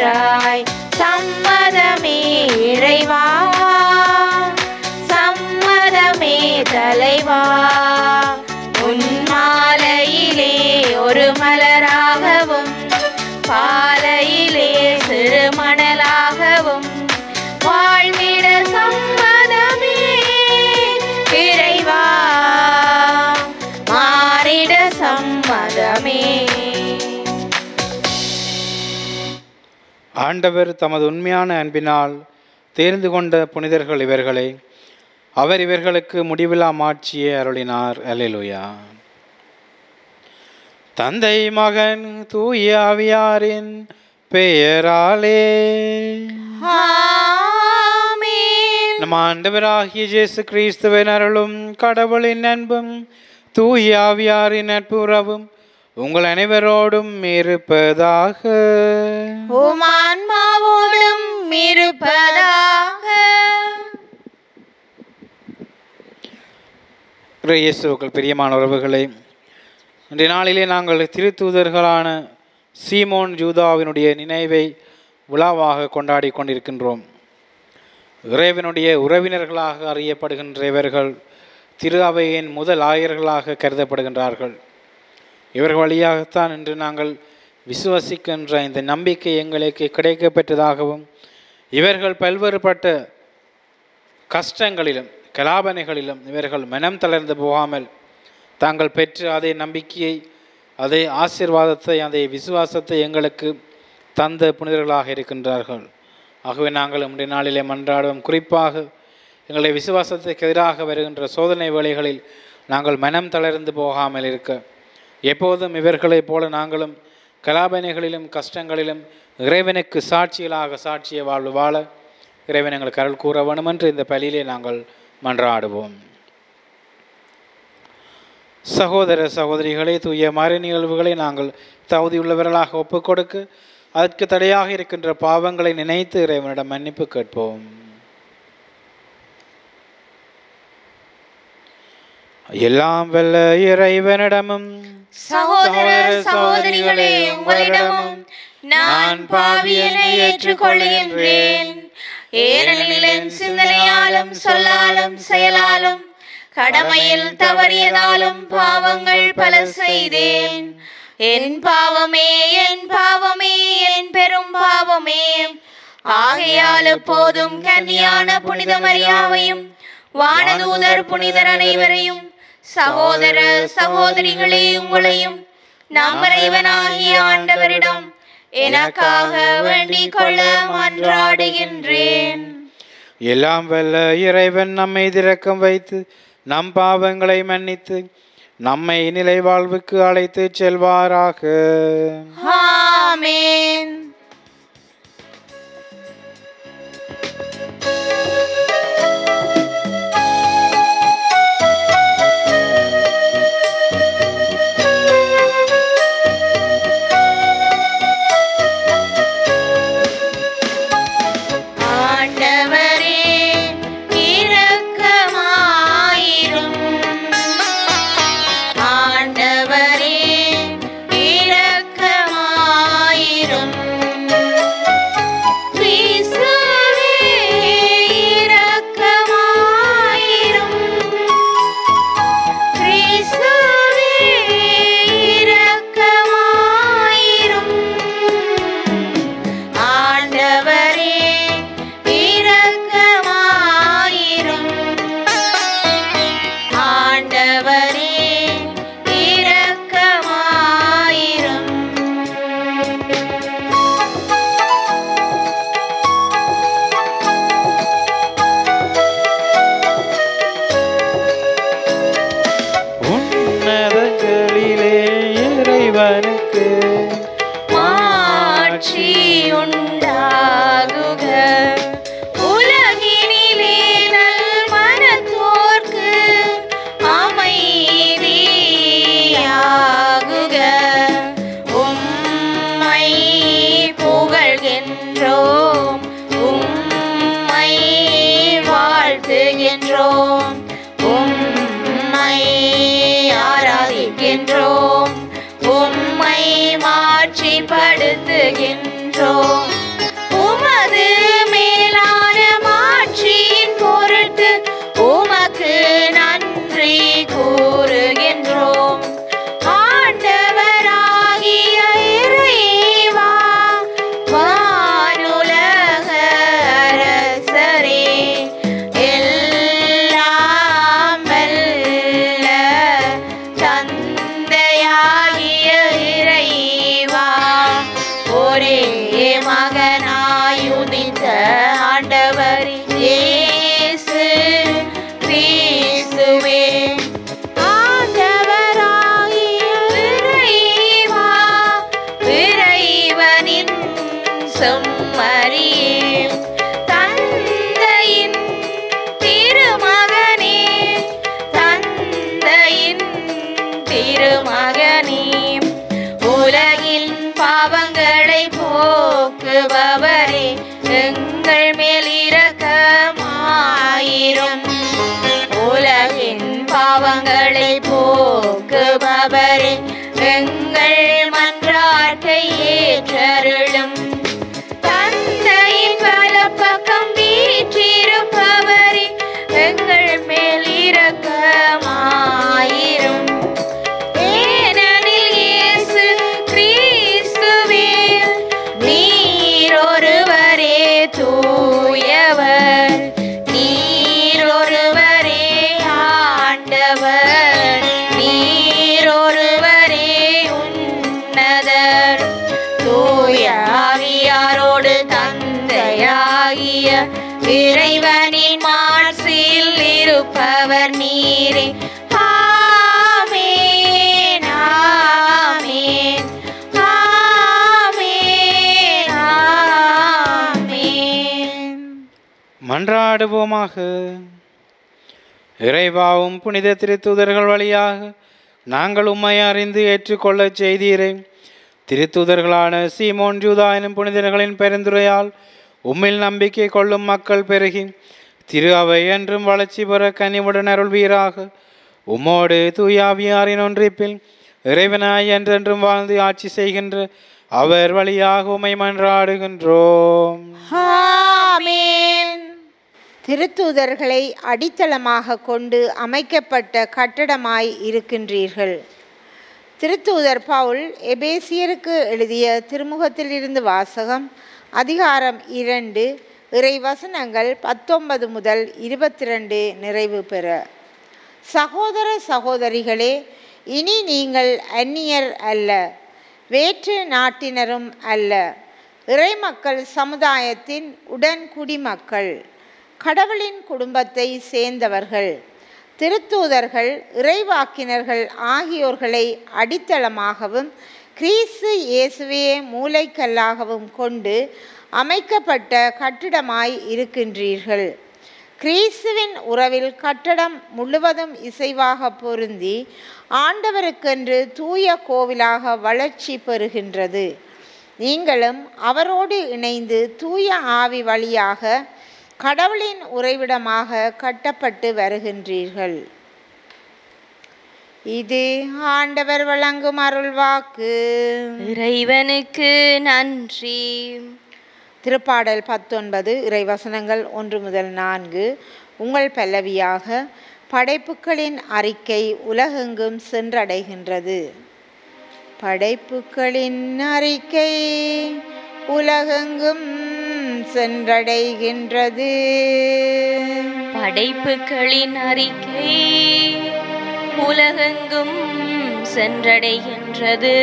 என்றாய். சம்மதமே இறைவா, சம்மதமே தலைவா. உன் மாலையிலே ஒரு மலராகவும் பாலையிலே சிறு மணலாகவும் வாழ்ந்திட சம்மதமே இறைவா, மாறிட சம்மதமே. ஆண்டவர் தமது உண்மையான அன்பினால் தேர்ந்து கொண்ட புனிதர்கள் இவர்களே. அவர் இவர்களுக்கு முடிவில்லா மாட்சியை அருளினார். அல்லேலூயா. தந்தை மகன் தூய ஆவியாரின் பெயராலே ஆமென். நம் ஆண்டவராகிய இயேசு கிறிஸ்துவின் அருளும் கடவுளின் அன்பும் தூய ஆவியாரின் நட்புறவும் உங்கள் அனைவரோடும் இருப்பதாக. உம் ஆன்மாவோடும் இருப்பதாக. இயேசுவுக்குள் பிரியமான உறவுகளே, இன்றைய நாளிலே நாங்கள் திருத்தூதர்களான சீமோன் யூதாவினுடைய நினைவை விழாவாக கொண்டாடி கொண்டிருக்கின்றோம். இறைவனுடைய உறவினர்களாக அறியப்படுகின்ற இவர்கள் திரு அவையின் முதல் ஆயர்களாக கருதப்படுகின்றார்கள். இவர்கள் வழியாகத்தான் இன்று நாங்கள் விசுவசிக்கின்ற இந்த நம்பிக்கை எங்களுக்கு கிடைக்கப்பெற்றதாகவும் இவர்கள் பல்வேறுபட்ட கஷ்டங்களிலும் கலாபனைகளிலும் இவர்கள் மனம் தளர்ந்து போகாமல் தாங்கள் பெற்ற அதே நம்பிக்கையை, அதே ஆசீர்வாதத்தை, அதே விசுவாசத்தை எங்களுக்கு தந்த புனிதர்களாக இருக்கின்றார்கள். ஆகவே நாங்கள் இன்றைய நாளிலே மன்றாடுவோம். குறிப்பாக எங்களுடைய விசுவாசத்துக்கு எதிராக வருகின்ற சோதனை வேளைகளில் நாங்கள் மனம் தளர்ந்து போகாமல் இருக்க, எப்போதும் இவர்களைப் போல நாங்களும் கலாபனைகளிலும் கஷ்டங்களிலும் இறைவனுக்கு சாட்சிய வாழ்வு வாழ இறைவன் எங்களுக்கு அருள் கூற வேணும் என்று இந்த பலியிலே நாங்கள் மன்றாடுவோம். சகோதர சகோதரிகளே, தூய மறை நிகழ்வுகளை நாங்கள் தகுதியுள்ளவர்களாக ஒப்புக் கொடுக்க அதற்கு தடையாக இருக்கின்ற பாவங்களை நினைத்து இறைவனிடம் மன்னிப்பு கேட்போம். எல்லாம் வல்ல இறைவனிடமும் சகோதர சகோதரிகளே, உங்களிடமும் நான் பாவியனை ஏற்றுக்கொள்கின்றேன். ஏனெனில் என் சிந்தனையாலும் சொல்லாலும் செயலாலும் கடமையில் தவறியதாலும் பாவங்கள் பல செய்தேன். என் பாவமே, என் பாவமே, என் பெரும் பாவமே. ஆகையால் எப்போதும் கன்னியான புனித மரியாவையும் வானதூதர் புனிதர் அனைவரையும் சகோதர சகோதரிகளே உங்களையும் நம் இறைவனாகிய ஆண்டவரிடம் எனக்காக வேண்டிக் கொள்ள மன்றாடுகின்றேன். எல்லாம் வல்ல இறைவன் நம்மை இரக்கம் வைத்து நம் பாவங்களை மன்னித்து நம்மை நிலை வாழ்வுக்கு அழைத்து செல்வாராக. ஆமென். படுத்துகின்றோம். ஆண்டவர் இயேசு கிறிஸ்துவே. ஆண்டவராகிய இறைவா, இறைவனின் செம்மறியே, தந்தையின் திருமகனே, தந்தையின் திருமகனே, உலகின் பாவங்களை போக்குபவரே, எங்கள் மேல் இரக்கமாயிரும். உலகின் பாவங்களை போக்குபவரே, எங்கள் மன்றாட்டை ஏற்றருளும். தந்தையின் வலப்பக்கம் வீற்றிருப்பவரே, எங்கள் மேல் இரக்கமாயிரும். ஏனெனில் இயேசு கிறிஸ்துவே, நீர் ஒருவரே தூயவர், நீர் ஒருவரே ஆண்டவர், நீர் ஒருவரே உன்னதர். தூய ஆவியாரோடு தந்தையாகிய இறைவனின் மாட்சியில் இருப்பவர் நீரே. ஆமென், ஆமென், ஆமென், ஆமென். மன்றாடுவோமாக. இறைவாவும் புனித திருத்தூதர்கள் வழியாக நாங்கள் உம்மை அறிந்து ஏற்றுக்கொள்ளச் செய்தீரே. திருத்தூதர்களான சீமோன், யூதா எனும் புனிதர்களின் பெருந்துரையால் உம்மில் நம்பிக்கை கொள்ளும் மக்கள் பெருகி திரு அவை என்றும் வளர்ச்சி பெற கனிவுடன் அருள்வீராக. உம்மோடு தூயாவியாரின் ஒன்றிப்பில் இறைவனாய் என்றென்றும் வாழ்ந்து ஆட்சி செய்கின்ற அவர் வழியாக உம்மை மன்றாடுகின்றோம். ஆமென். திருத்தூதர்களை அடித்தளமாக கொண்டு அமைக்கப்பட்ட கட்டடமாய் இருக்கின்றீர்கள். திருத்தூதர் பவுல் எபேசியருக்கு எழுதிய திருமுகத்தில் இருந்து வாசகம். அதிகாரம் 2, இறை வசனங்கள் 19 முதல் 22 நிறைவு பெற. சகோதர சகோதரிகளே, இனி நீங்கள் அந்நியர் அல்ல, வேற்று நாட்டினரும் அல்ல, இறைமக்கள் சமுதாயத்தின் உடன் குடிமக்கள், கடவுளின் குடும்பத்தை சேர்ந்தவர்கள், திருத்தூதர்கள், இறைவாக்கினர்கள் ஆகியோர்களை அடித்தளமாகவும் கிறிஸ்து இயேசுவையே மூலைக்கல்லாகவும் கொண்டு அமைக்கப்பட்ட கட்டிடமாய் இருக்கின்றீர்கள். கிறிஸ்துவின் உறவில் கட்டடம் முழுவதும் இசைவாக பொருந்தி ஆண்டவருக்கென்று தூய கோவிலாக வளர்ச்சி பெறுகின்றது. நீங்களும் அவரோடு இணைந்து தூய ஆவி வழியாக கடவுளின் உறைவிடமாக கட்டப்பட்டு வருகின்றீர்கள். இது ஆண்டவர் வழங்கும் அருள்வாக்கு. இறைவனுக்கு நன்றி. திருப்பாடல் 19 இறைவசனங்கள் 1 முதல் 4. உங்கள் பல்லவியாக படைப்புகளின் அறிக்கை உலகெங்கும் சென்றடைகின்றது. படைப்புகளின் அறிக்கை உலகெங்கும் சென்றடைகின்றது. படைப்புகளின் அறிக்கை உலகெங்கும் சென்றடைகின்றது.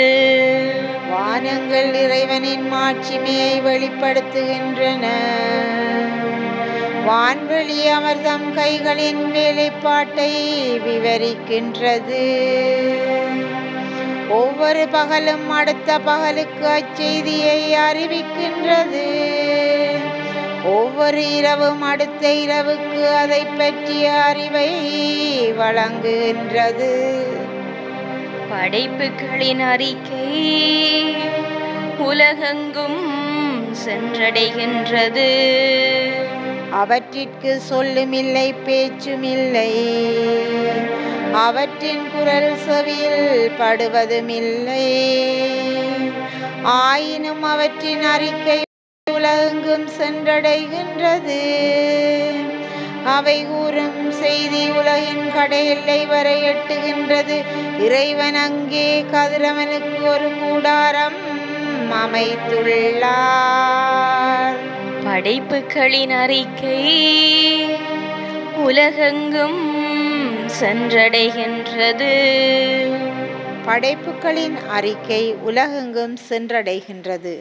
வானங்கள் இறைவனின் மாட்சிமையை வெளிப்படுத்துகின்றன. வான்வெளி அமர்தம் கைகளின் வேலைப்பாட்டை விவரிக்கின்றது. ஒவ்வொரு பகலும் அடுத்த பகலுக்கு அச்செய்தியை அறிவிக்கின்றது. ஒவ்வொரு இரவும் அடுத்த இரவுக்கு அதை பற்றிய அறிவை வழங்குகின்றது. படைப்புகளின் அறிக்கை உலகெங்கும் சென்றடைகின்றது. அவற்றிற்கு சொல்லுமில்லை, பேச்சுமில்லை. அவற்றின் குரல் செவியில் படுவதுமில்லை. ஆயினும் அவற்றின் அறிக்கை உலகெங்கும் சென்றடைகின்றது. அவை கூறும் செய்தி உலகின் கடையெல்லை வரை எட்டுகின்றது. இறைவன் அங்கே கதிரவனுக்கு ஒரு கூடாரம் அமைத்துள்ளார். படைப்புகளின் அறிக்கை உலகெங்கும் சென்றடைகின்றது. படைப்புகளின் அறிக்கை உலகெங்கும் சென்றடைகின்றது.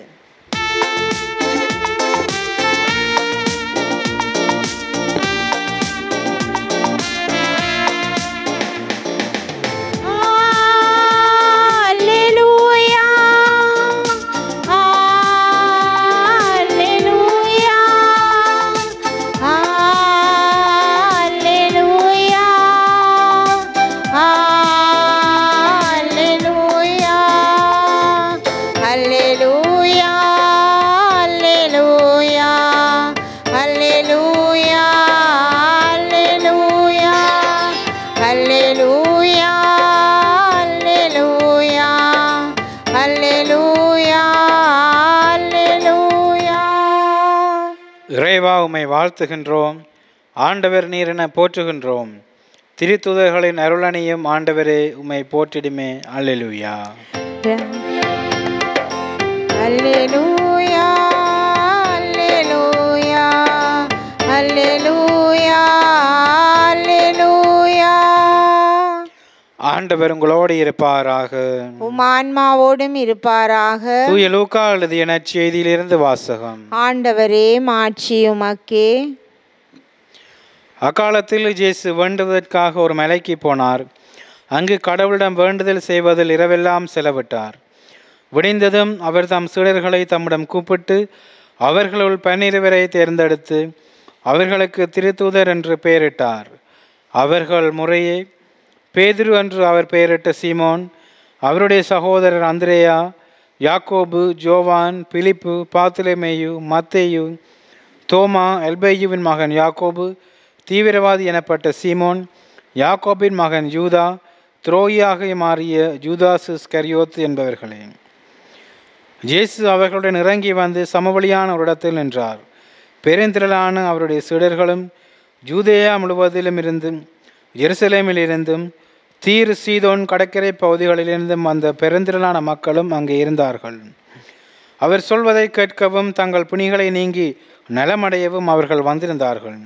இறைவா உம்மை வாழ்த்துகின்றோம். ஆண்டவர் நீர் என போற்றுகின்றோம். திருத்தூதர்களின் அருளணியும் ஆண்டவரே உம்மை போற்றிடுமே. அல்லேலூயா. அல்லேலூயா அல்லேலூயா அல்லேலூயா அல்லேலூயா. ஆண்டவர் உங்களோடு இருப்பாராக. உம் ஆன்மாவோடும் இருப்பாராக. தூய லூக்கா எழுதிய நற்செய்தியிலிருந்து வாசகம். ஆண்டவரே மாட்சி உமக்கே. அக்காலத்தில் இயேசு வேண்டுவதற்காக ஒரு மலைக்கு போனார். அங்கு கடவுளிடம் வேண்டுதல் செய்வதில் இரவெல்லாம் செலவிட்டார். விடிந்ததும் அவர் தம் சீடர்களை தம்மிடம் கூப்பிட்டு அவர்களுள் 12 தேர்ந்தெடுத்து அவர்களுக்கு திருத்தூதர் என்று பெயரிட்டார். அவர்கள் முறையே பேதுரு என்று அவர் பெயரிட்ட சீமோன், அவருடைய சகோதரர் அந்திரேயா, யாக்கோபு, ஜோவான், பிலிப்பு, பாத்துலமேயு, மத்தேயு, தோமா, எல்பேயுவின் மகன் யாக்கோபு, தீவிரவாதி எனப்பட்ட சீமோன், யாக்கோபின் மகன் யூதா, துரோகியாக மாறிய ஜூதாஸ் இஸ்கரியோத் என்பவர்களே. இயேசு அவர்களுடன் இறங்கி வந்து சமவெளியான ஒரு இடத்தில் நின்றார். பெருந்திரளான அவருடைய சீடர்களும் ஜூதேயா முழுவதிலும் இருந்தும் எருசலேமில் இருந்தும் தீர் சீதோன் கடற்கரை பகுதிகளிலிருந்தும் அந்த பெருந்திரளான மக்களும் அங்கே இருந்தார்கள். அவர் சொல்வதை கேட்கவும் தங்கள் பிணிகளை நீங்கி நலமடையவும் அவர்கள் வந்திருந்தார்கள்.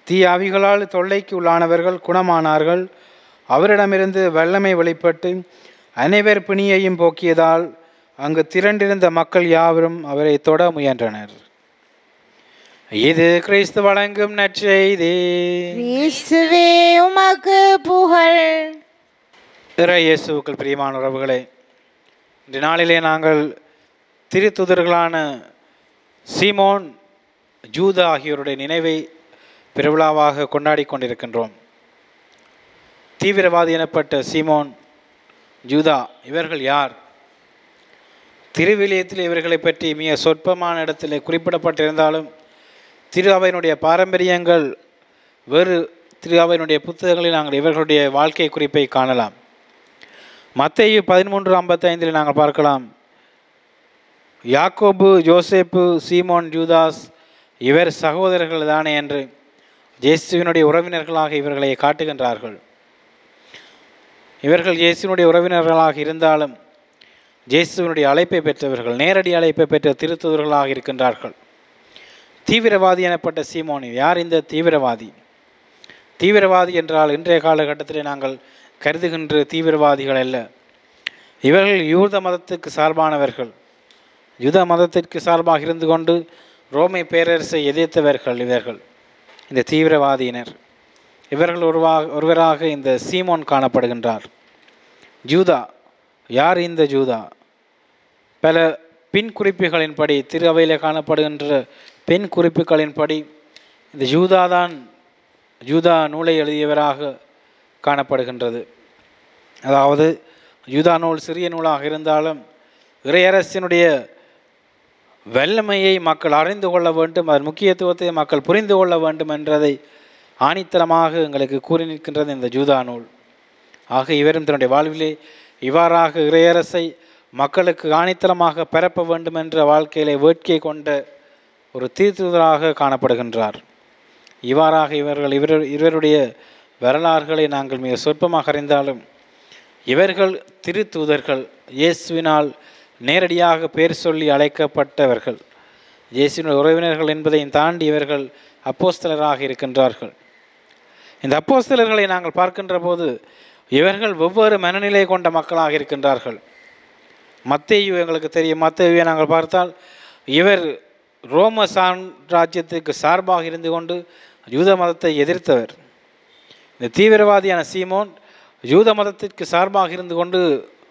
தீயாவிகளால் தொல்லைக்கு உள்ளானவர்கள் குணமானார்கள். அவரிடமிருந்து வல்லமை வெளிப்பட்டு அனைவர் பிணியையும் போக்கியதால் அங்கு திரண்டிருந்த மக்கள் யாவரும் அவரை தொட முயன்றனர். இது கிறிஸ்து வழங்கும் நற்செய்தி. கிறிஸ்துவே உமக்கு புகழ். இறை இயேசுவுக்குள் பிரியமான உறவுகளே, இந்த நாளிலே நாங்கள் திருத்தூதர்களான சீமோன், ஜூதா ஆகியோருடைய நினைவை பெருவிழாவாக கொண்டாடி கொண்டிருக்கின்றோம். தீவிரவாதி எனப்பட்ட சீமோன், ஜூதா இவர்கள் யார்? திருவிலியத்தில் இவர்களை பற்றி மிக சொற்பமான இடத்தில் குறிப்பிடப்பட்டிருந்தாலும் திரு அவையினுடைய பாரம்பரியங்கள் வேறு திரு அவையினுடைய புத்தகங்களில் நாங்கள் இவர்களுடைய வாழ்க்கை குறிப்பை காணலாம். மத்தேயு 13:55 நாங்கள் பார்க்கலாம், யாக்கோபு, ஜோசேப்பு, சீமோன், ஜூதாஸ் இவர் சகோதரர்கள் தானே என்று இயேசுவினுடைய உறவினர்களாக இவர்களை காட்டுகின்றார்கள். இவர்கள் இயேசுவினுடைய உறவினர்களாக இருந்தாலும் இயேசுவினுடைய அழைப்பை பெற்றவர்கள், நேரடி அழைப்பை பெற்ற திருத்தூதர்களாக இருக்கின்றார்கள். தீவிரவாதி எனப்பட்ட சீமோன், யார் இந்த தீவிரவாதி? தீவிரவாதி என்றால் இன்றைய காலகட்டத்தில் நாங்கள் கருதுகின்ற தீவிரவாதிகள் அல்ல. இவர்கள் யூத மதத்துக்கு சார்பானவர்கள். யூத மதத்திற்கு சார்பாக இருந்து கொண்டு ரோமை பேரரசை எதிர்த்தவர்கள் இவர்கள், இந்த தீவிரவாதியினர். இவர்கள் ஒருவராக இந்த சீமோன் காணப்படுகின்றார். ஜூதா, யார் இந்த ஜூதா? பல பின் குறிப்புகளின்படி, திரு அவையில் காணப்படுகின்ற பின் குறிப்புகளின்படி இந்த ஜூதா நூலை எழுதியவராக காணப்படுகின்றது. அதாவது யூதா நூல் சிறிய நூலாக இருந்தாலும் இறையரசினுடைய வல்லமையை மக்கள் அறிந்து கொள்ள வேண்டும், அதன் முக்கியத்துவத்தை மக்கள் புரிந்து கொள்ள வேண்டும் என்றதை ஆணித்தரமாக எங்களுக்கு கூறி நிற்கின்றது இந்த ஜூதா நூல். ஆக இவரும் தன்னுடைய வாழ்விலே இவ்வாறாக இறையரசை மக்களுக்கு ஆணித்தரமாக பரப்ப வேண்டும் என்ற வாழ்க்கையிலே வேட்கை கொண்ட ஒரு திருத்தூதராக காணப்படுகின்றார். இவ்வாறாக இவருடைய வரலாறுகளை நாங்கள் மிக சொற்பமாக அறிந்தாலும் இவர்கள் திருத்தூதர்கள், இயேசுவினால் நேரடியாக பேர் சொல்லி அழைக்கப்பட்டவர்கள், இயேசுவின் உறவினர்கள் என்பதையும் தாண்டி இவர்கள் அப்போஸ்தலராக இருக்கின்றார்கள். இந்த அப்போஸ்தலர்களை நாங்கள் பார்க்கின்ற போது இவர்கள் ஒவ்வொரு மனநிலை கொண்ட மக்களாக இருக்கின்றார்கள். மத்தேயு எங்களுக்கு தெரியும். மத்தேயுவை நாங்கள் பார்த்தால் இவர் ரோம சாம்ராஜ்யத்துக்கு சார்பாக இருந்து கொண்டு யூத மதத்தை எதிர்த்தவர். இந்த தீவிரவாதியான சீமோன் யூத மதத்திற்கு சார்பாக இருந்து கொண்டு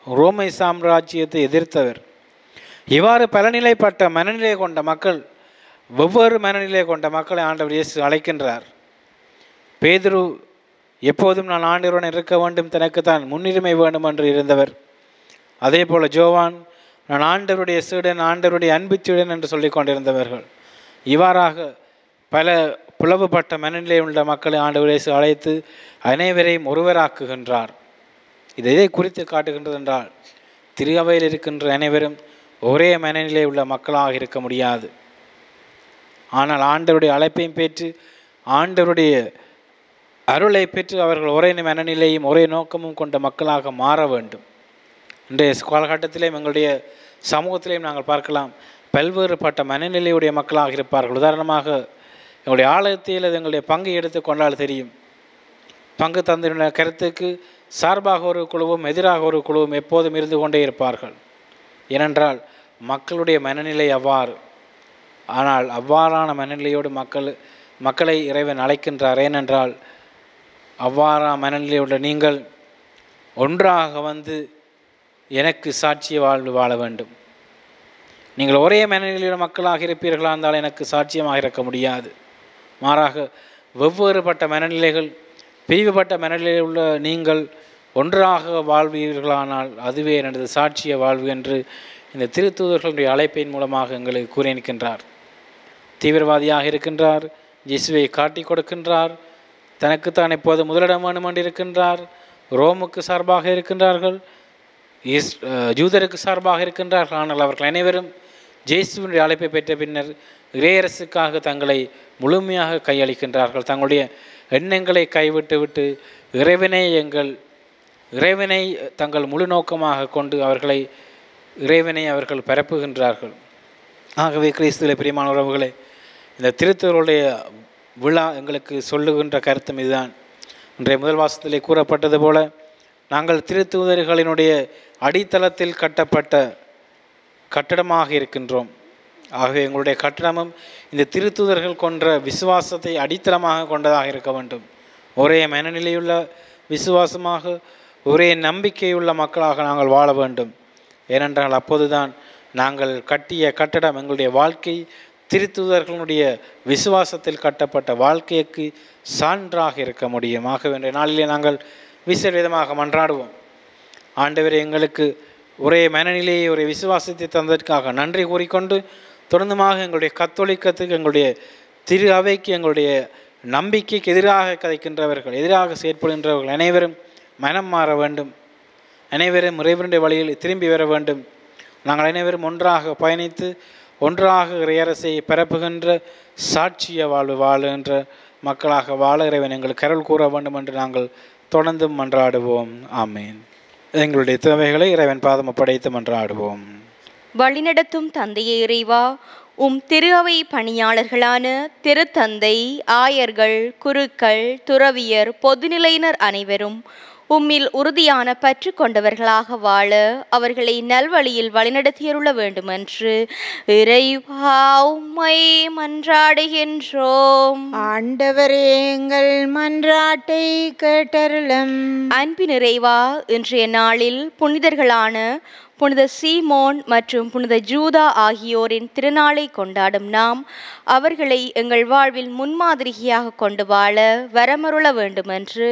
ரோமை சாம்ராஜ்யத்தை எதிர்த்தவர். இவ்வாறு பலநிலைப்பட்ட மனநிலை கொண்ட மக்கள், ஒவ்வொரு மனநிலை கொண்ட மக்களை ஆண்டவர் இயேசு அழைக்கின்றார். பேதுரு எப்போதும் நான் ஆண்டவருடன் இருக்க வேண்டும், தனக்குத்தான் முன்னுரிமை வேண்டும் என்று இருந்தவர். அதே போல ஜோவான், நான் ஆண்டவருடைய சீடன், ஆண்டவருடைய அன்பு சீடன் என்று சொல்லிக் கொண்டிருந்தவர்கள். இவ்வாறாக பல பிளவுபட்ட மனநிலை உள்ள மக்களை ஆண்டவர் இயேசு அழைத்து அனைவரையும் ஒருவராக்குகின்றார். இதை குறித்து காட்டுகின்றது என்றால் திரு அவையில் இருக்கின்ற அனைவரும் ஒரே மனநிலை உள்ள மக்களாக இருக்க முடியாது. ஆனால் ஆண்டவருடைய அழைப்பையும் பெற்று ஆண்டவருடைய அருளை பெற்று அவர்கள் ஒரே மனநிலையும் ஒரே நோக்கமும் கொண்ட மக்களாக மாற வேண்டும். இன்றைய காலகட்டத்திலேயும் எங்களுடைய சமூகத்திலேயும் நாங்கள் பார்க்கலாம், பல்வேறுபட்ட மனநிலையுடைய மக்களாக இருப்பார்கள். உதாரணமாக எங்களுடைய ஆலயத்தில் எங்களுடைய பங்கை எடுத்து கொண்டால் தெரியும். பங்கு தந்தையினுடைய கருத்துக்கு சார்பாக ஒரு குழுவும் எதிராக ஒரு குழுவும் எப்போதும் இருந்து கொண்டே இருப்பார்கள். ஏனென்றால் மக்களுடைய மனநிலை அவ்வாறு. ஆனால் அவ்வாறான மனநிலையோடு மக்களை இறைவன் அழைக்கின்றார். ஏனென்றால் அவ்வாறான மனநிலையுள்ள நீங்கள் ஒன்றாக வந்து எனக்கு சாட்சிய வாழ்வு வாழ வேண்டும். நீங்கள் ஒரே மனநிலையுள்ள மக்களாக இருப்பீர்களா இருந்தால் எனக்கு சாட்சியமாக இருக்க முடியாது. மாறாக வெவ்வேறுபட்ட மனநிலைகள், பிரிவுபட்ட மனநிலையில் உள்ள நீங்கள் ஒன்றாக வாழ்வீர்களானால் அதுவே எனது சாட்சிய வாழ்வு என்று இந்த திருத்தூதர்களுடைய அழைப்பின் மூலமாக எங்களுக்கு கூறி நிற்கின்றார். தீவிரவாதியாக இருக்கின்றார், இயேசுவை காட்டி கொடுக்கின்றார், தனக்குத்தான் எப்போது முதலிடம் வேண்டும் என்று இருக்கின்றார், ரோமுக்கு சார்பாக இருக்கின்றார்கள், யூதருக்கு சார்பாக இருக்கின்றார்கள். ஆனால் அவர்கள் அனைவரும் இயேசுவினுடைய அழைப்பை பெற்ற பின்னர் இறையரசுக்காக தங்களை முழுமையாக கையளிக்கின்றார்கள். தங்களுடைய எண்ணங்களை கைவிட்டு இறைவனை தங்கள் முழு நோக்கமாக கொண்டு இறைவனை அவர்கள் பரப்புகின்றார்கள். ஆகவே கிறிஸ்துவிலே பிரியமான உறவுகளே, இந்த திருத்தூதர்களுடைய விழா எங்களுக்கு சொல்லுகின்ற கருத்தும் இதுதான். இன்றைய முதல் வாசத்திலே கூறப்பட்டது போல நாங்கள் திருத்தூதர்களினுடைய அடித்தளத்தில் கட்டப்பட்ட கட்டடமாக இருக்கின்றோம். ஆகவே எங்களுடைய கட்டடமும் இந்த திருத்தூதர்கள் கொன்ற விசுவாசத்தை அடித்தளமாக கொண்டதாக இருக்க வேண்டும். ஒரே மனநிலையுள்ள விசுவாசமாக, ஒரே நம்பிக்கையுள்ள மக்களாக நாங்கள் வாழ வேண்டும். ஏனென்றால் அப்போதுதான் நாங்கள் கட்டிய கட்டடம், எங்களுடைய வாழ்க்கை திருத்தூதர்களுடைய விசுவாசத்தில் கட்டப்பட்ட வாழ்க்கைக்கு சான்றாக இருக்க முடியும். ஆகவே இன்றைய நாளிலே நாங்கள் விசேட விதமாக மன்றாடுவோம். ஆண்டவரே, எங்களுக்கு ஒரே மனநிலையை ஒரே விசுவாசத்தை தந்ததற்காக நன்றி கூறிக்கொண்டு தொடர்ந்துமாக எங்களுடைய கத்தோலிக்கத்துக்கு, எங்களுடைய திரு அவைக்கு, எங்களுடைய நம்பிக்கைக்கு எதிராக கதைக்கின்றவர்கள், எதிராக செயற்படுகின்றவர்கள் அனைவரும் மனம் மாற வேண்டும். அனைவரும் இறைவனுடைய வழியில் திரும்பி வர வேண்டும். நாங்கள் அனைவரும் ஒன்றாக பயணித்து ஒன்றாக இறையரசை பரப்புகின்ற சாட்சிய வாழ்வு வாழுகின்ற மக்களாக வாழ இறைவன் எங்களுக்கு அருள் கூற வேண்டும் என்று நாங்கள் தொடர்ந்து மன்றாடுவோம். ஆமேன். எங்களுடைய தேவைகளை இறைவன் பாதம் படைத்து மன்றாடுவோம். வழிநடத்தும் தந்தையே இறைவா, உம் திரு அவை பணியாளர்களான திருத்தந்தை, ஆயர்கள், குருக்கள், துறவியர், பொதுநிலையினர் அனைவரும் உம்மில் உறுதியான பற்று கொண்டவர்களாக வாழ அவர்களை நல்வழியில் வழிநடத்தியருள வேண்டுமென்று இறைவா உம்மை மன்றாடுகின்றோம். ஆண்டவரே, எங்கள் மன்றாட்டை கேட்டருளும். அன்பின் இறைவா, இன்றைய நாளில் புனிதர்களான புனித சீமோன் மற்றும் புனித ஜூதா ஆகியோரின் திருநாளை கொண்டாடும் நாம் அவர்களை எங்கள் வாழ்வில் முன்மாதிரியாக கொண்டு வாழ வரமருள வேண்டுமென்று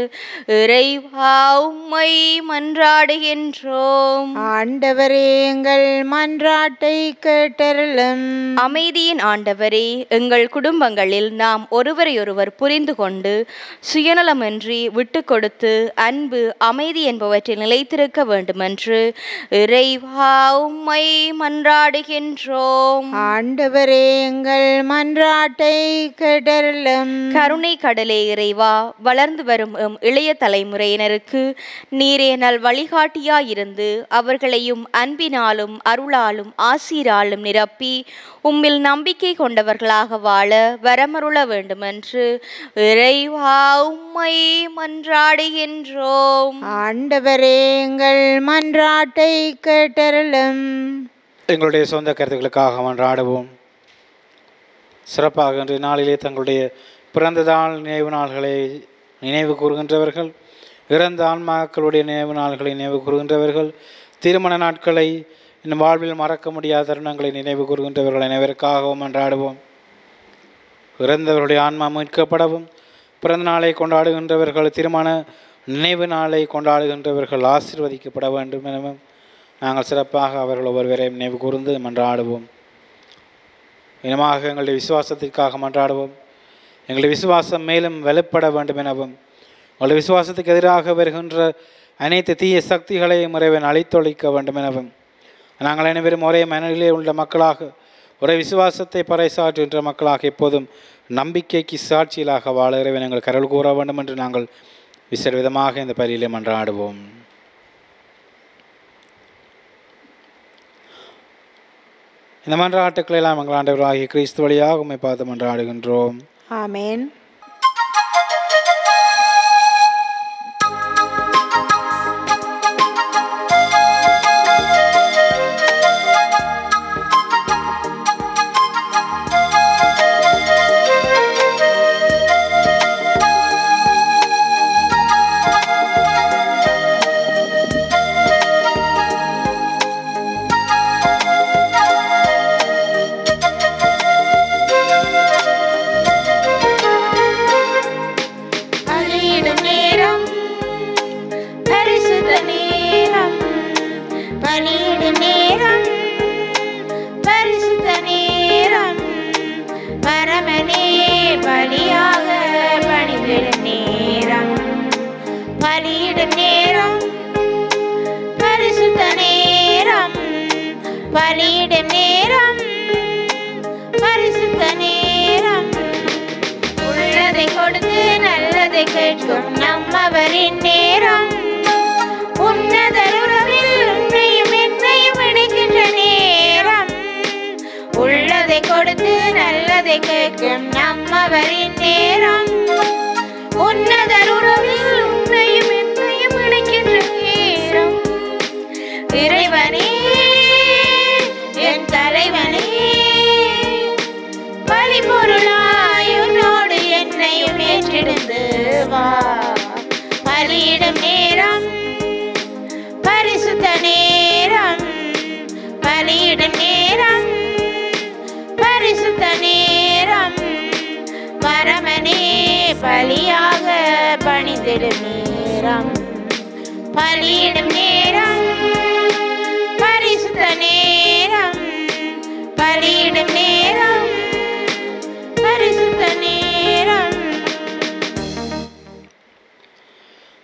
இறைவா உம்மை மன்றாடுகின்றோம். ஆண்டவரே, எங்கள் மன்றாட்டை கேட்டருளும். அமைதியின் ஆண்டவரே, எங்கள் குடும்பங்களில் நாம் ஒருவரையொருவர் புரிந்து கொண்டு சுயநலமின்றி விட்டு கொடுத்து அன்பு, அமைதி என்பவற்றில் நிலைத்திருக்க வேண்டுமென்று இறைவா உம்மை மன்றாடுகின்றோம். ஆண்டவரே, எங்கள் மன்றாட்டை கேட்டருளும். கருணை கடலே இறைவா, வளர்ந்து வரும் எம் இளைய தலைமுறையினருக்கு நீரே நல் வழிகாட்டியாயிருந்து அவர்களையும் அன்பினாலும் அருளாலும் ஆசீராலும் நிரப்பி உம்மில் நம்பிக்கை கொண்டவர்களாக வாழ வரமருள வேண்டுமென்று இறைவா உம்மை மன்றாடுகின்றோம். ஆண்டவரே, எங்கள் மன்றாட்டை கேட்டருளும். எங்களுடைய சொந்த கருத்துக்களுக்காக மன்றாடுவோம். சிறப்பாக இன்றைய நாளிலே தங்களுடைய பிறந்த நாள் நினைவு நாள்களை நினைவு கூறுகின்றவர்கள், இறந்த ஆன்மாக்களுடைய நினைவு நாள்களை நினைவு கூறுகின்றவர்கள், திருமண நாட்களை இன்னும் வாழ்வில் மறக்க முடியாத தருணங்களை நினைவு கூறுகின்றவர்கள் அனைவருக்காகவும் மன்றாடுவோம். இறந்தவர்களுடைய ஆன்மா மீட்கப்படவும், பிறந்த நாளை கொண்டாடுகின்றவர்கள், திருமண நினைவு நாளை கொண்டாடுகின்றவர்கள் ஆசீர்வதிக்கப்பட வேண்டும் எனவும் நாங்கள் சிறப்பாக அவர்கள் ஒவ்வொருவரையும் நினைவு கூர்ந்து மன்றாடுவோம். இனமாக எங்களுடைய விசுவாசத்திற்காக மன்றாடுவோம். எங்களுடைய விசுவாசம் மேலும் வலுப்பட வேண்டும் எனவும் எங்களுடைய விசுவாசத்துக்கு எதிராக வருகின்ற அனைத்து தீய சக்திகளையும் இறைவன் அழித்தொழிக்க வேண்டும் எனவும் நாங்கள் அனைவரும் ஒரே மனநிலையில் உள்ள மக்களாக ஒரு விசுவாசத்தை பறைசாற்றுகின்ற மக்களாக எப்போதும் நம்பிக்கைக்கு சாட்சியலாக வாழ இறைவன் எங்கள் கருள் கூற வேண்டும் என்று நாங்கள் விசேட விதமாக இந்த பலியிலே மன்றாடுவோம். இந்த மன்றாட்டுக்களை எல்லாம் எங்கள் ஆண்டவராகிய கிறிஸ்து வழியாக உம்மை பார்த்து மன்றாடுகின்றோம். ஆமென்.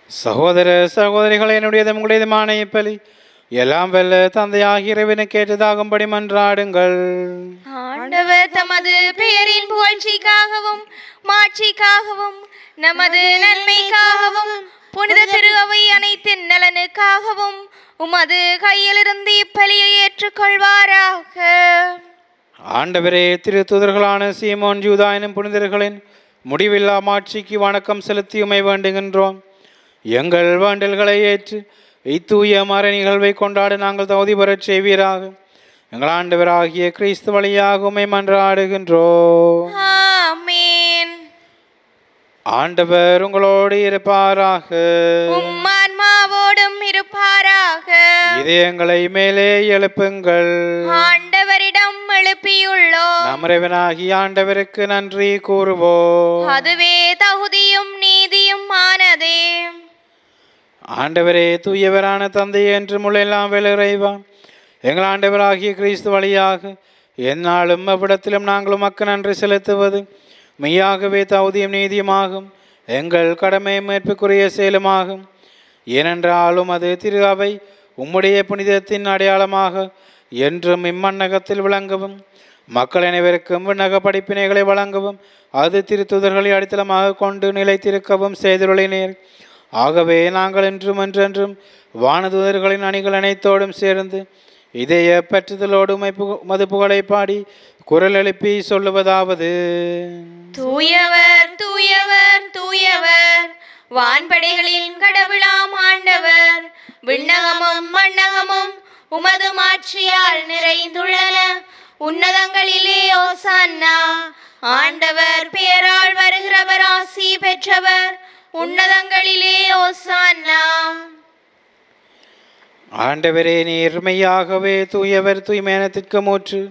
சகோதர சகோதரிகள், என்னுடையது உங்களுடையதுமான இப்பலி எல்லாம் வல்ல தந்தையாகிய இறைவனுக்கு ஏற்றதாகும்படி மன்றாடுங்கள். ஆண்டவர் தமது பெயரின் புகழ்ச்சிக்காகவும் மாட்சிக்காகவும் நமது நன்மைக்காகவும் புனித திரு அவை அனைத்தின் நலனுக்காகவும் உமது கையிலிருந்து இப்பலியை ஏற்றுக்கொள்வாராக. ஆண்டவரே, திரு தூதர்களான சீமோன் யூதா எனும் புனிதர்களின் முடிவில்லா மாட்சிக்கு வணக்கம் செலுத்தி உமை வேண்டுகின்றோம். எங்கள் வேண்டல்களை ஏற்று இத்தூய மறை நிகழ்வை கொண்டாட நாங்கள் தகுதி பெறச் செய்வீராக. எங்கள் ஆண்டவராகிய கிறிஸ்து வழியாக உம்மை மன்றாடுகின்றோம். ஆமென். ஆண்டவர் உங்களோடு இருப்பாராக. உம் ஆன்மாவோடும் இருப்பாராக. இதயங்களை மேலே எழுப்புங்கள். ஆண்டவரிடம் எழுப்பியுள்ளோம். நம் இறைவனாகிய ஆண்டவருக்கு நன்றி கூறுவோம். அதுவே தகுதியும் நீதியும் ஆனதே. ஆண்டவரே, தூயவரான தந்தை என்று முள்ளெல்லாம் இறைவா, எங்கள் ஆண்டவராகிய கிறிஸ்து வழியாக எந்நாளும் அவ்விடத்திலும் நாங்கள் உமக்கு நன்றி செலுத்துவது மெய்யாகவே தகுதியும் நீதியுமாகும், எங்கள் கடமை மேற்புக்குரிய செயலுமாகும். ஏனென்றாலும் அது திரு அவை உம்முடைய புனிதத்தின் அடையாளமாக என்றும் இம்மன்னகத்தில் விளங்கவும், மக்கள் அனைவருக்கும் விண்ணக படிப்பினைகளை வழங்கவும் அது திருத்துதர்களை அடித்தளமாக கொண்டு நிலைத்திருக்கவும் செய்துள்ளனர். ஆகவே நாங்கள் என்றும் என்றென்றும் வானதூதர்களின் அணிகள் அனைத்தோடும் சேர்ந்து இதய பற்றுதலோடு மது புகழை பாடி குரல் எழுப்பி சொல்லுவதாவது: தூயவர் தூயவர் தூயவர், வான்படைகளின் கடவுளாம் ஆண்டவர். விண்ணகமும் மண்ணகமும் உமது மாட்சியால் நிறைந்துள்ளன. உன்னதங்களிலே ஓசான்னா. ஆண்டவர் பெயரால் வருகிறவர் ஆசி பெற்றவர். உன்னதங்களிலே ஓசான்னா. ஆண்டவரே, நீர் மெய்யாகவே தூயவர், தூய்மையானத்திற்கு மூற்று.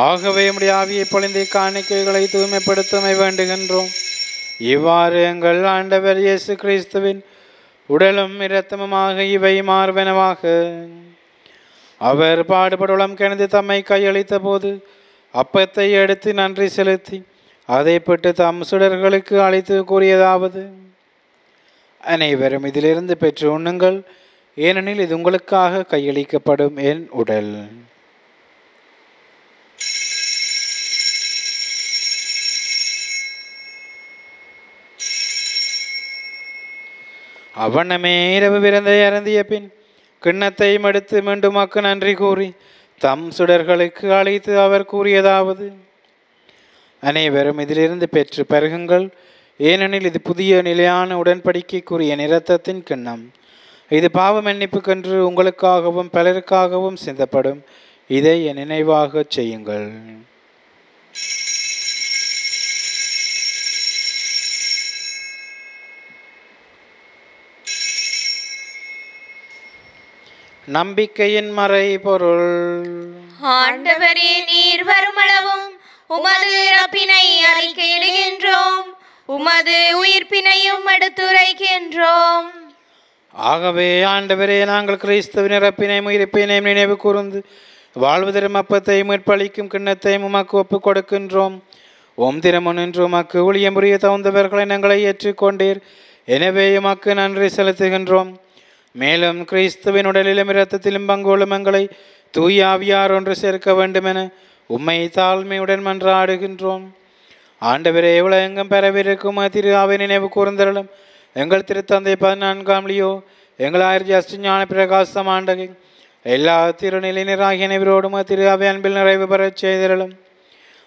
ஆகவே உம்முடைய ஆவியை பொழிந்து காணிக்கைகளை தூய்மைப்படுத்தமை வேண்டுகின்றோம். இவ்வாறு எங்கள் ஆண்டவர் இயேசு கிறிஸ்துவின் உடலும் இரத்தமுமாக இவை மார்பனவாக. அவர் பாடுபடுளம் கிணந்து தம்மை கையளித்த போது அப்பத்தை எடுத்து நன்றி செலுத்தி அதை பெற்று தம் சுடர்களுக்கு அழைத்து கூறியதாவது: அனைவரும் இதிலிருந்து பெற்று உண்ணுங்கள், ஏனெனில் இது உங்களுக்காக கையளிக்கப்படும் என் உடல். அவனமே இரவு விருந்தை அருந்திய பின் கிண்ணத்தையும் எடுத்து மீண்டும் நன்றி கூறி தம் சுடர்களுக்கு அழைத்து அவர் கூறியதாவது: அனைவரும் இதிலிருந்து பெற்று பருகுங்கள், ஏனெனில் இது புதிய நிலையான உடன்படிக்கைக்குரிய இரத்தத்தின் கிண்ணம். இது பாவ மன்னிப்புக்கென்று உங்களுக்காகவும் பலருக்காகவும் சிந்தப்படும். இதை என் நினைவாக செய்யுங்கள். நம்பிக்கையின் மறை பொருள். ஆண்டவரே, நீர் வருமளவும் உமது இறப்பினை அறிக்கையிடுகின்றோம், உமது உயிர்ப்பினையும் எடுத்துரைக்கின்றோம். ஆகவே ஆண்டவரே, நாங்கள் கிறிஸ்துவின் இறப்பினையும் உயிர்ப்பினையும் நினைவு கூர்ந்து வாழ்வு தரும் அப்பத்தையும் மீட்பளிக்கும் கிண்ணத்தையும் உமக்கு ஒப்புக் கொடுக்கின்றோம். திருமுனின்று உமக்கு ஊழியம் புரிய தகுந்தவர்களை எங்களை ஏற்றுக்கொண்டீர். எனவே உமக்கு நன்றி செலுத்துகின்றோம். மேலும் கிறிஸ்துவின் உடலிலும் இரத்தத்திலும் பங்கோலும் எங்களை தூய ஆவியார் ஒன்று சேர்க்க வேண்டுமென உம்மை தாழ்மையுடன் மன்றாடுகின்றோம். ஆண்டவரே, உலகெங்கும் பெறவிருக்கும் திரு அவை நினைவு கூர்ந்தருளும். எங்கள் திருத்தந்தை 14ஆம் லியோ, எங்கள் ஞான பிரகாசம் ஆண்டகை, எல்லா திருநிலையினராகிய அனைவரோடும் திரு அவை அன்பில் நிறைவு பெறச் செய்திருளும்.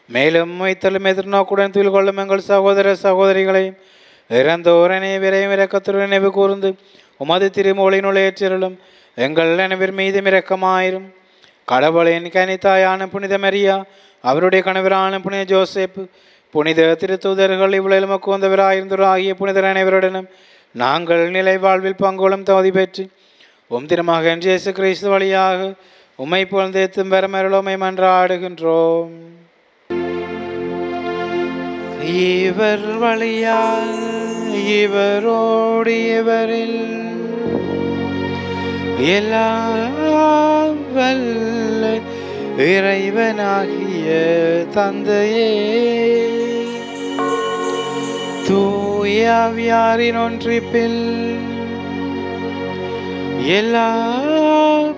மேலும் வைத்தலும் எதிர்நோக்குடன் துயில் கொள்ளும் எங்கள் சகோதர சகோதரிகளையும் இறந்தோர் அனைவரையும் இரக்கத்துடன் நினைவு கூர்ந்து உமது திருமூலினுள் ஏற்றிருளும். எங்கள் அனைவர் மீதும் இரக்கமாயிரும். கடவுளின் கனித்தாயான புனித மரியா, அவருடைய கணவரான புனித ஜோசேப்பு, புனித திருத்தூதர்கள், இவ்வுலகில் உமக்கு வந்தவராயிருந்தோராகிய புனிதர் அனைவருடனும் நாங்கள் நிலை வாழ்வில் பங்கோலம் தகுதி பெற்று திருமகன் இயேசு கிறிஸ்து வழியாக உம்மை புகழ்ந்தேத்தும் பெருமருளுமை மன்றாடுகின்றோம். இவர் வழியாக இவரோடு இவரில் எல்லாம் வல்ல இறைவனாகிய தந்தையே, தூய ஆவியாரின் ஒன்றிப்பில் எல்லா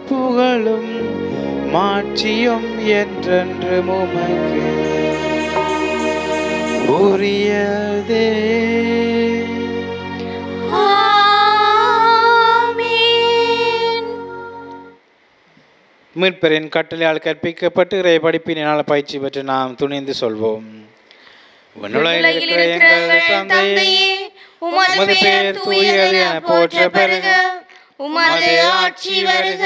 புகழும் மாட்சியும் என்றென்று உமக்கு உரியதே. மீட்பரின் கட்டளையால் கற்பிக்கப்பட்டு இறை படிப்பினால் பயிற்சி பெற்று நாம் துணிந்து சொல்வோம்: உன்னுலகில் இருக்கிற எங்கள் தந்தையே, உமது பெயர் தூயது என போற்ற பெறுக. உமது ஆட்சி வருக.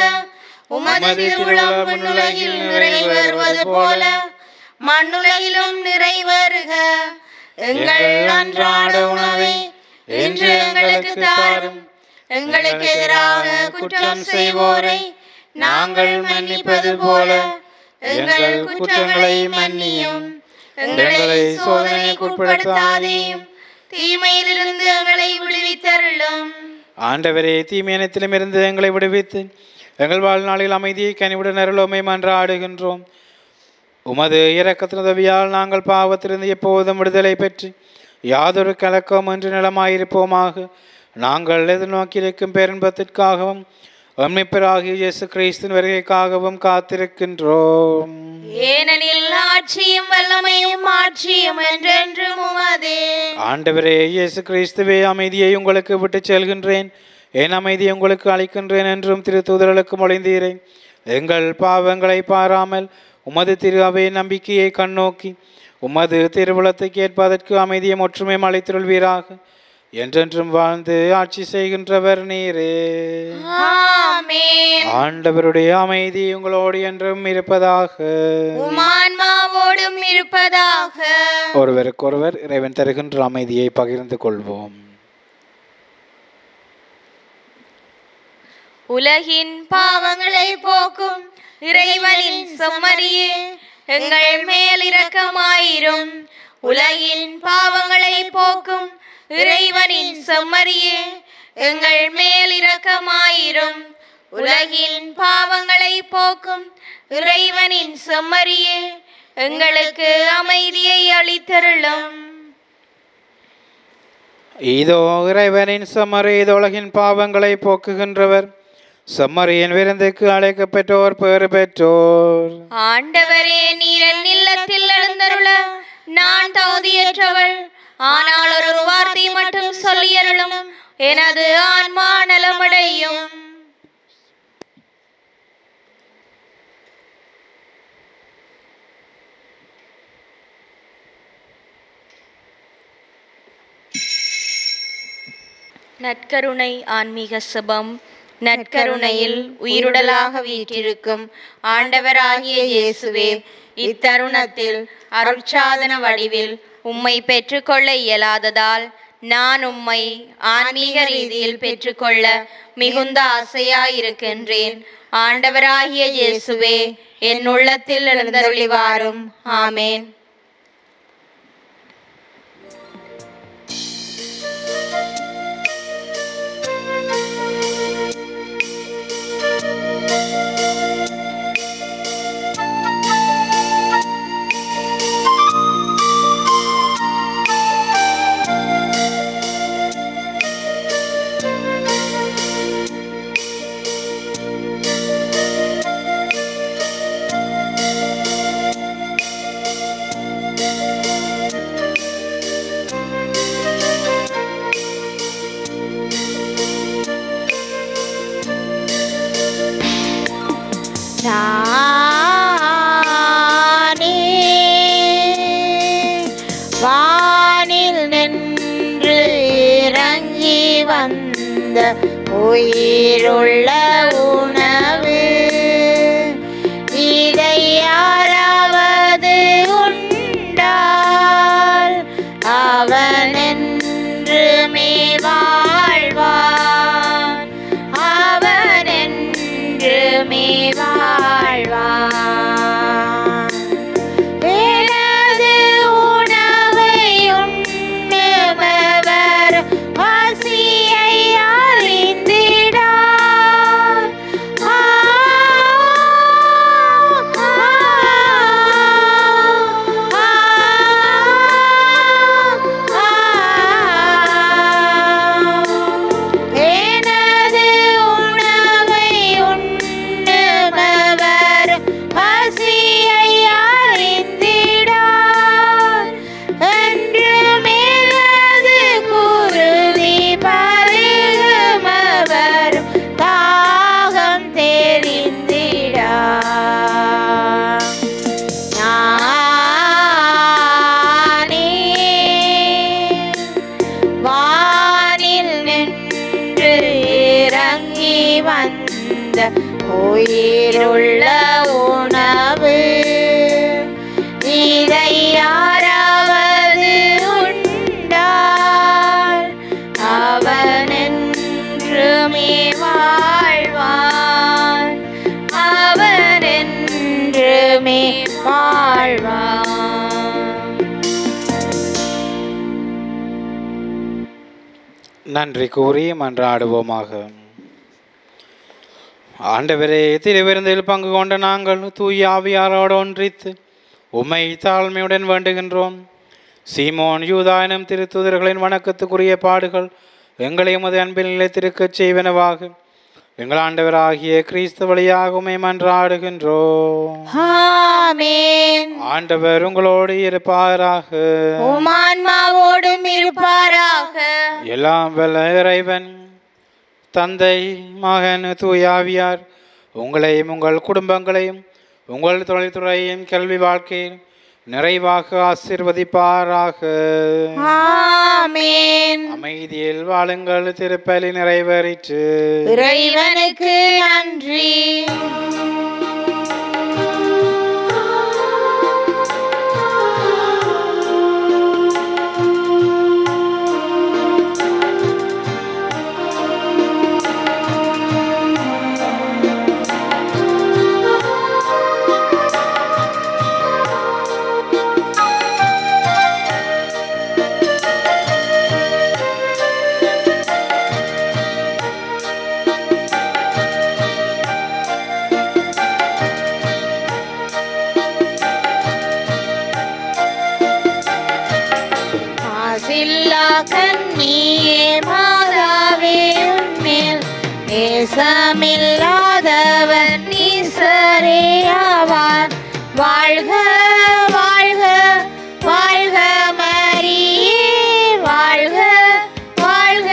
உமது திருவுளம் விண்ணுலகில் நிறைவேறுவது போல மண்ணுலகிலும் நிறைவேறுக. எங்கள் அன்றாட உணவை இன்று எங்களுக்கு தாரும். எங்களுக்கு எதிராக குற்றம் செய்வோரை நாங்கள் மன்னிப்பது போல எங்கள் குற்றங்களை மன்னியும். எங்களை சோதனைக்கு உட்படுத்தாதேயும், தீமையிலிருந்து எங்களை விடுவித்தருளும். ஆண்டவரே, தீமையனத்திலும் இருந்து எங்களை விடுவித்து எங்கள் வாழ்நாளில் அமைதியை கனிவுடன் அருளுமை மன்றாடுகின்றோம். உமது இரக்கத்தின் உதவியால் நாங்கள் பாவத்திலிருந்து எப்போதும் விடுதலை பெற்று யாதொரு கலக்கம் என்று நிலமாயிருப்போமாக. நாங்கள் எதிர்நோக்கியிருக்கும் பேரின்பத்திற்காகவும் உண்மைப்பராகிய இயேசு கிறிஸ்துவின் வருகைக்காகவும் காத்திருக்கின்றோம். ஏனெனில் ஆட்சியும் வல்லமையும் ஆட்சியும் என்றென்றும் உமதே. ஆண்டவரே இயேசு கிறிஸ்துவே, அமைதியை உங்களுக்கு விட்டு செல்கின்றேன், என் அமைதியை உங்களுக்கு அளிக்கின்றேன் என்றும் திருத்தூதர்களுக்கு மொழிந்தீரேன். எங்கள் பாவங்களை பாராமல் உமது திரு அவை நம்பிக்கையை கண்ணோக்கி உமது திருவுளத்தை கேட்பதற்கு அமைதியும் ஒற்றுமையும் அளித்திருள்வீராக. என்றென்றும் வாழ்ந்து ஆட்சி செய்கின்றவர் நீரே. ஆமென். ஆண்டவருடைய அமைதி உங்களோடு என்றும் இருப்பதாக, உம் ஆன்மாவோடும் இருப்பதாக. ஒருவருக்கொருவர் இறைவன் தருகின்ற அமைதியை பகிர்ந்து கொள்வோம். உலகின் பாவங்களை போக்கும் இறைவனின் செம்மறியே, எங்கள் மேல் இரக்கமாயிரும். உலகின் பாவங்களை போக்கும் இறைவனின் செம்மறியே, எங்கள் மேல் இரக்கமாயிரும். உலகின் பாவங்களை போக்கும் இறைவனின் செம்மறியே, எங்களுக்கு அமைதியை அளித்தருளும். இதோ இறைவனின் செம்மறி, இது உலகின் பாவங்களை போக்குகின்றவர். செம்மறியின் விருந்துக்கு அழைக்கப்பெற்றோர் பேறு பெற்றோர். ஆண்டவரே, நீர் என் இல்லத்தில் எழுந்தருள நான் தகுதியற்றவள். ஆனால் ஒரு வார்த்தை மட்டும் சொல்லியருளும், எனது ஆன்மா நலமடையும். நற்கருணை ஆன்மீக செபம். நற்கருணையில் உயிருடலாக வீற்றிருக்கும் ஆண்டவராகிய இயேசுவே, இத்தருணத்தில் அருட்சாதன வடிவில் உம்மை பெற்றுக்கொள்ள இயலாததால் நான் உம்மை ஆன்மீக ரீதியில் பெற்றுக்கொள்ள மிகுந்த ஆசையாயிருக்கின்றேன். ஆண்டவராகிய இயேசுவே, என் உள்ளத்தில் எழுந்தருளி வாரும். ஆமேன். வானில் நின்று இறங்கி வந்த உயிருள்ள உணவு, இதை யாராவது உண்டால் அவன் என்றுமே வாழ்வான், அவன் என்றுமே வாழ்வான். எனது உணவை உண்ணுபவர் பசியை அறிந்திடார். எனது உணவை உண்ணுபவர் பசியை அறிந்திடார். என்று மேலது குருதி பருகுமவர் தாகம் தெரிந்திடார். நானே வானில் நின்று இறங்கி வந்த உயிருள்ள உணவு, இதை யாராவது உண்டால் அவன் என்றுமே வாழ்வான், அவன் என்றுமே வாழ்வான். நன்றி கூறி மன்றாடுவோமாக. ஆண்டவரே, திருவிருந்தில் பங்கு கொண்ட நாங்கள் தூய ஆவியாரோடு ஒன்றித்து உம்மை தாழ்மையுடன் வேண்டுகின்றோம். சீமோன் யூதா எனும் திருத்தூதர்களின் வணக்கத்துக்குரிய பாடுகள் எங்களை உமது அன்பில் நிலைத்திருக்கச் செய்வனவாக எங்கள் ஆண்டவராகிய கிறிஸ்து வழியாக உம்மை மன்றாடுகின்றோம். ஆமென். ஆண்டவர் உங்களோடு இருப்பாராக. உம் ஆன்மாவோடும் இருப்பாராக. எல்லாம் வல்ல இறைவன் தந்தை, மகன், தூயாவியார் உங்களையும் உங்கள் குடும்பங்களையும் உங்கள் தொழில்துறையும் கல்வி வாழ்க்கையில் நிறைவாக ஆசீர்வதிப்பாராக. ஆமென். அமைதியில் வாழுங்கள். திருப்பலி நிறைவேறிற்று. இறைவனுக்கு நன்றி. கண்ணியே மாதாவே, உன்மேல் நேசமில்லாதவன் நீசரே ஆவார். வாழ்க வாழ்க வாழ்க மரியே, வாழ்க வாழ்க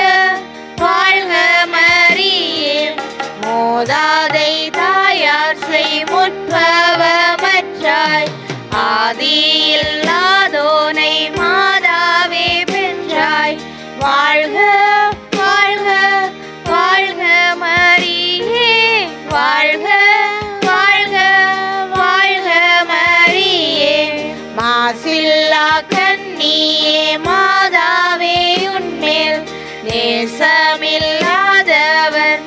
மாசில்லா கன்னியே மாதாவே உன்மேல் நேசமில்லாதவர்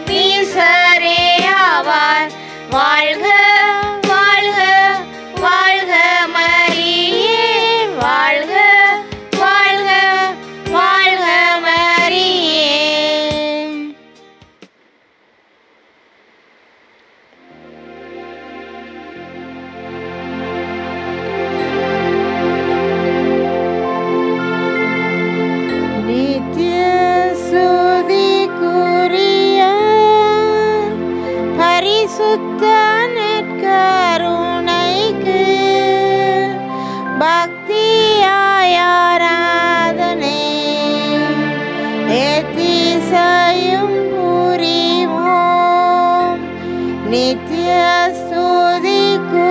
நீசரே ஆவார். வாழ்க வாழ்க வாழ்க மரியே, வாழ்க வாழ்க வாழ்க மரியே. நித்திய சுதிக்குரிய பரிசுத்த நற்கருணைக்கு பக்தியாய் ஆராதனை எத்திசையும் புரிவோம். நித்திய ஸ்துதிக்குரிய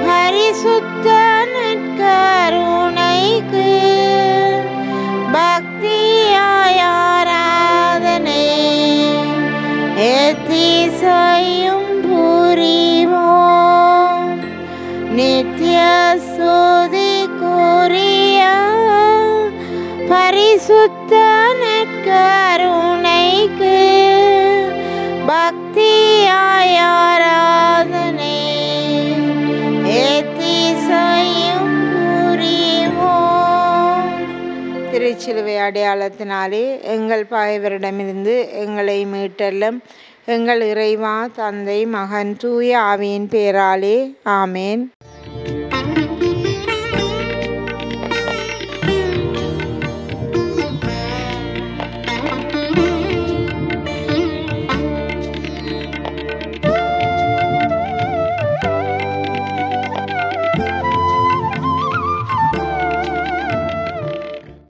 பரிசுத்த நற்கருணைக்கு பக்தியாய் ஆராதனை எத்திசையும் புரிவோம். நித்திய ஸ்துதிக்குரிய பரிசுத்த நற்கருணைக்கு பக்தியாய் ஆராதனை எத்திசையும் புரிவோம். திருச்சிலுவை அடையாளத்தினாலே எங்கள் பகைவரிடமிருந்து எங்களை மீட்டல்லும். எங்கள் இறைவா, தந்தை, மகன், தூய ஆவியின் பேராலே. ஆமேன்.